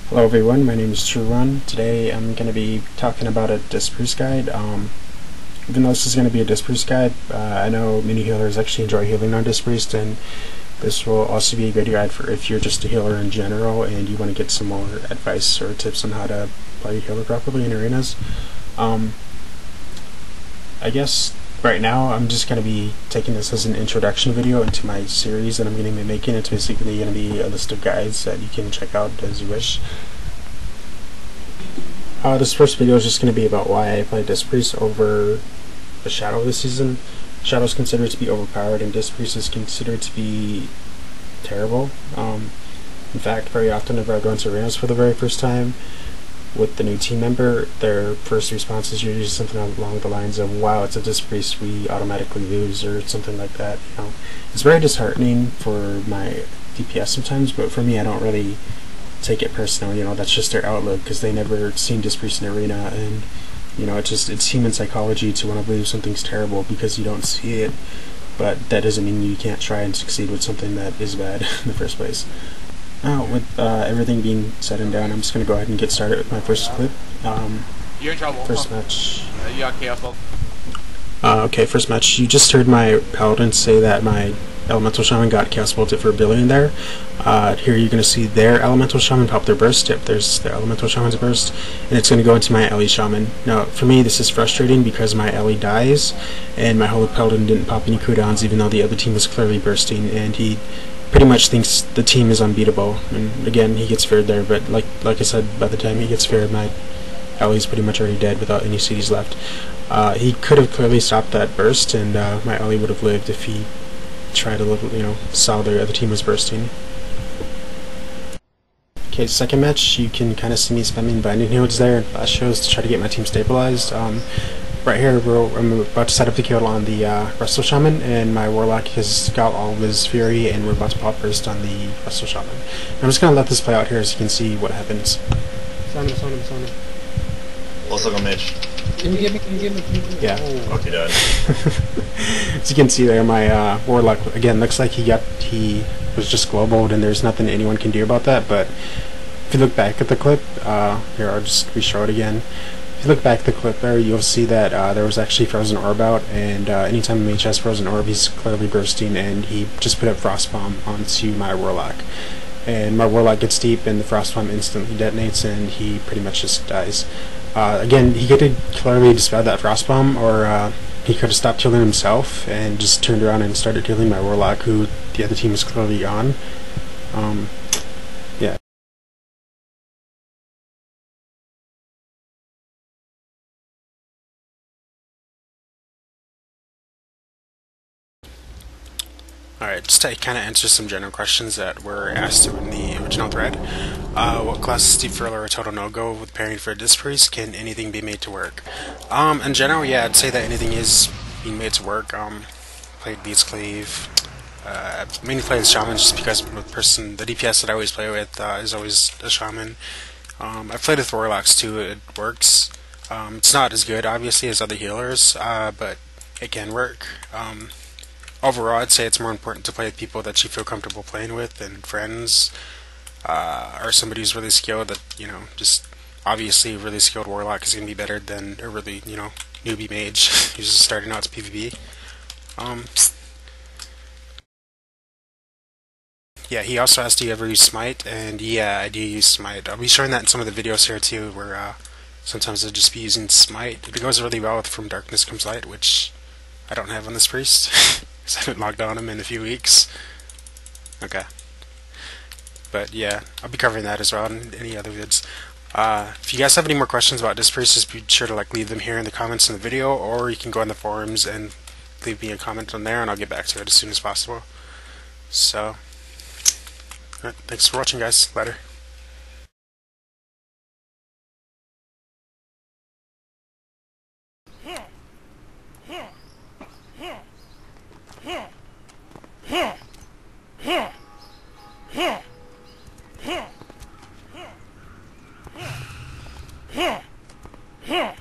Hello everyone, my name is TrueRun. Today I'm going to be talking about a Disperse guide. Even though this is going to be a Disperse guide, I know many healers actually enjoy healing on Disperse, and this will also be a good guide for if you're just a healer in general and you want to get some more advice or tips on how to play healer properly in arenas. I guess right now I'm just going to be taking this as an introduction video into my series that I'm going to be making. It's basically going to be a list of guides that you can check out as you wish. This first video is just going to be about why I play Disperse over the Shadow this season. Shadow is considered to be overpowered and Disperse is considered to be terrible. In fact, very often whenever I go into arenas for the very first time with the new team member, their first response is usually something along the lines of, "Wow, it's a Disperse, we automatically lose," or something like that. It's very disheartening for my DPS sometimes, but for me, I don't really take it personal. That's just their outlook because they never seen Disperse in arena, and it's human psychology to want to believe something's terrible because you don't see it, but that doesn't mean you can't try and succeed with something that is bad in the first place. Now, with everything being said and done, I'm just going to go ahead and get started with my first clip. You're in trouble. First match. You got chaos ball. Okay, first match. You just heard my paladin say that my elemental shaman got chaos bolted for a billion there. Here you're going to see their elemental shaman pop their burst. Yep, there's their elemental shaman's burst, and it's going to go into my LE shaman. Now, for me, this is frustrating because my LE dies, and my holy paladin didn't pop any cooldowns, even though the other team was clearly bursting, and he pretty much thinks the team is unbeatable. And again, he gets feared there, but like I said, by the time he gets feared, my LE is pretty much already dead without any CDs left. He could have clearly stopped that burst, and my LE would have lived if he tried to, saw the other team was bursting. Okay, second match, you can kind of see me spamming binding nodes there and flash shows to try to get my team stabilized. Right here, I'm about to set up the kill on the Wrestle Shaman, and my Warlock has got all of his Fury, and we're about to pop burst on the Wrestle Shaman. I'm just going to let this play out here so you can see what happens. Sound him. Let's look on mage. Can you give me? Yeah. Oh. Okay, done. As you can see there, my Warlock, again, looks like he was just globaled, and there's nothing anyone can do about that, but if you look back at the clip, here, I'll just re-show it again. If you look back at the clip there, you'll see that there was actually Frozen Orb out, and anytime a mage has Frozen Orb, he's clearly bursting, and he just put a Frost Bomb onto my Warlock. And my Warlock gets deep, and the Frost Bomb instantly detonates, and he pretty much just dies. Again, he could have clearly dispelled that Frost Bomb, or he could have stopped healing himself and just turned around and started healing my Warlock, who the other team was clearly on. Yeah. Alright, just to kind of answer some general questions that were asked in the original thread. What classes do you feel are a total no-go with pairing for a Disperse? Can anything be made to work? In general, yeah, I'd say that anything is being made to work. Played Beats Cleave. Mainly played Shaman just because the DPS that I always play with is always a Shaman. I've played with Warlocks too, it works. It's not as good, obviously, as other healers, but it can work. Overall, I'd say it's more important to play with people that you feel comfortable playing with and friends, or somebody who's really skilled that, just obviously a really skilled Warlock is going to be better than a really, newbie mage who's just starting out to PvP. Yeah, he also asked, do you ever use Smite? And yeah, I do use Smite. I'll be showing that in some of the videos here too, where sometimes I'll just be using Smite. It goes really well with From Darkness Comes Light, which I don't have on this priest. I haven't logged on him in a few weeks. Okay. But yeah, I'll be covering that as well in any other vids. If you guys have any more questions about Disperse, just be sure to leave them here in the comments in the video, or you can go on the forums and leave me a comment on there, and I'll get back to it as soon as possible. So, alright, thanks for watching, guys. Later. Yeah.